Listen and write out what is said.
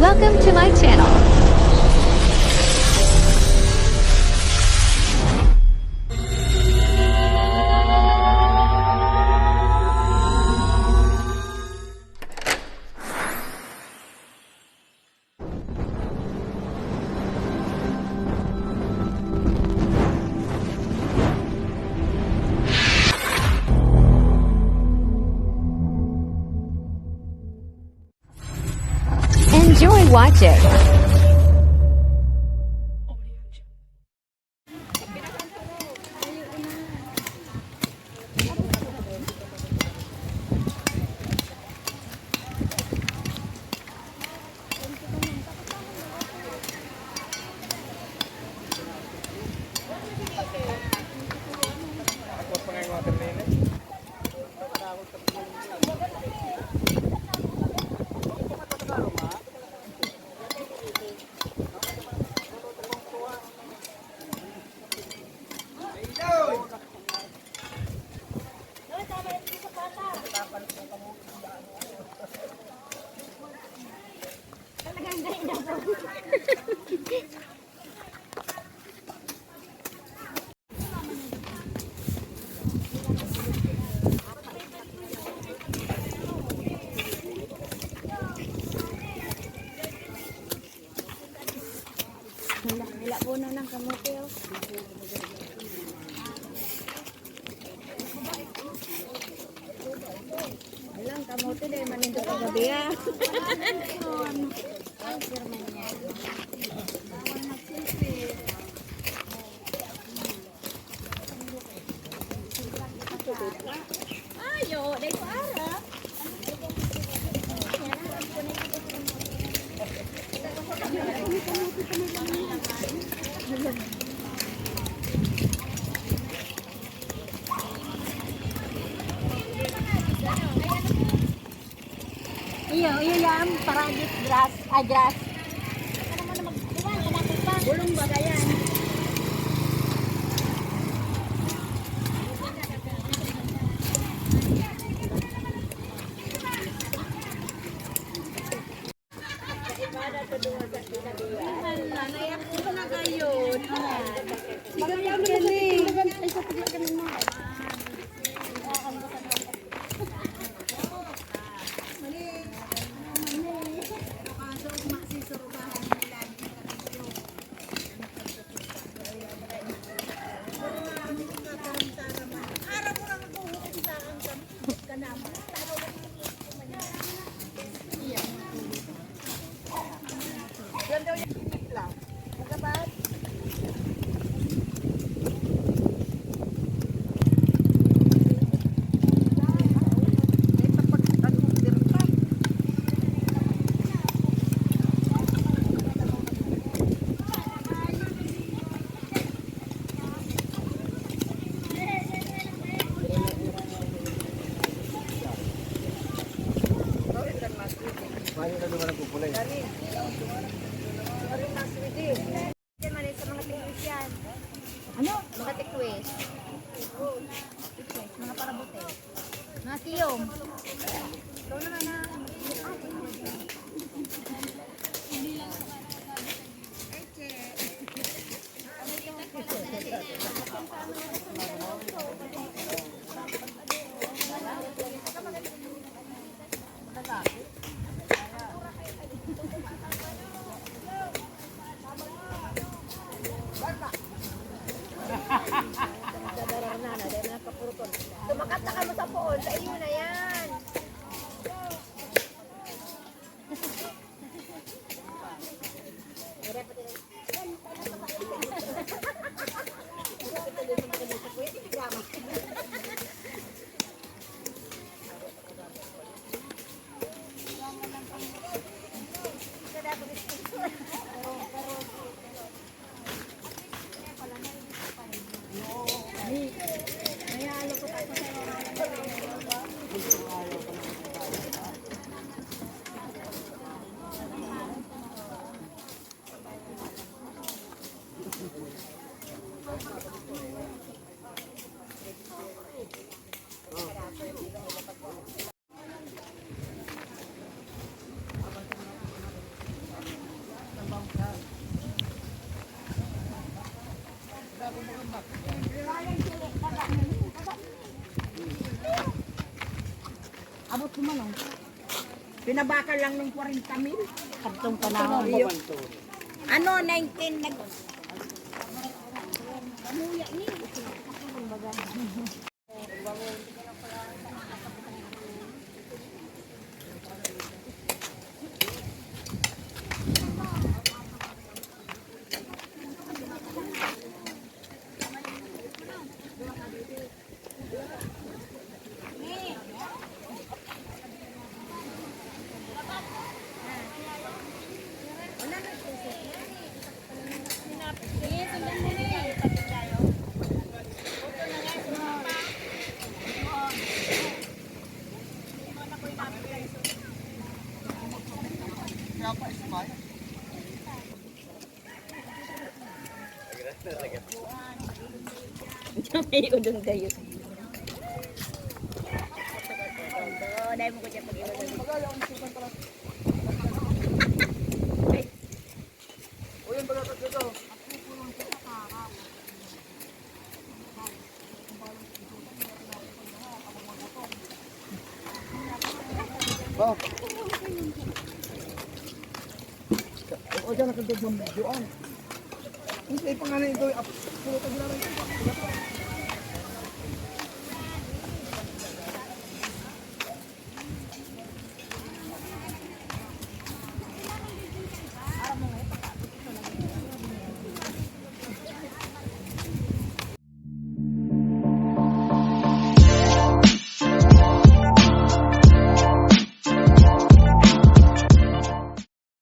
Welcome to my channel. Enjoy watching. Wala po na ng kamote, oh. Walang kamote dahil manindo ka gabi, ah. Ayo, dahil ko ara. Iyo yan, paragit grass, grass. Bulong ba yan? Nayak ko na kayo. Sigaw yan galing. Ano? Mga tikwis. Mga parabote. Mga tiyom. Ikaw naman na. Abot ko man lang. Pinabakal lang ng 40,000. Katong panahon. Ano, 19 nag... May udong kayo. Dahil mo ko dyan pag-iwan. Oh. O dyan nakagod ng videoan. Hindi pa nga na ito. Puro tayo na rin.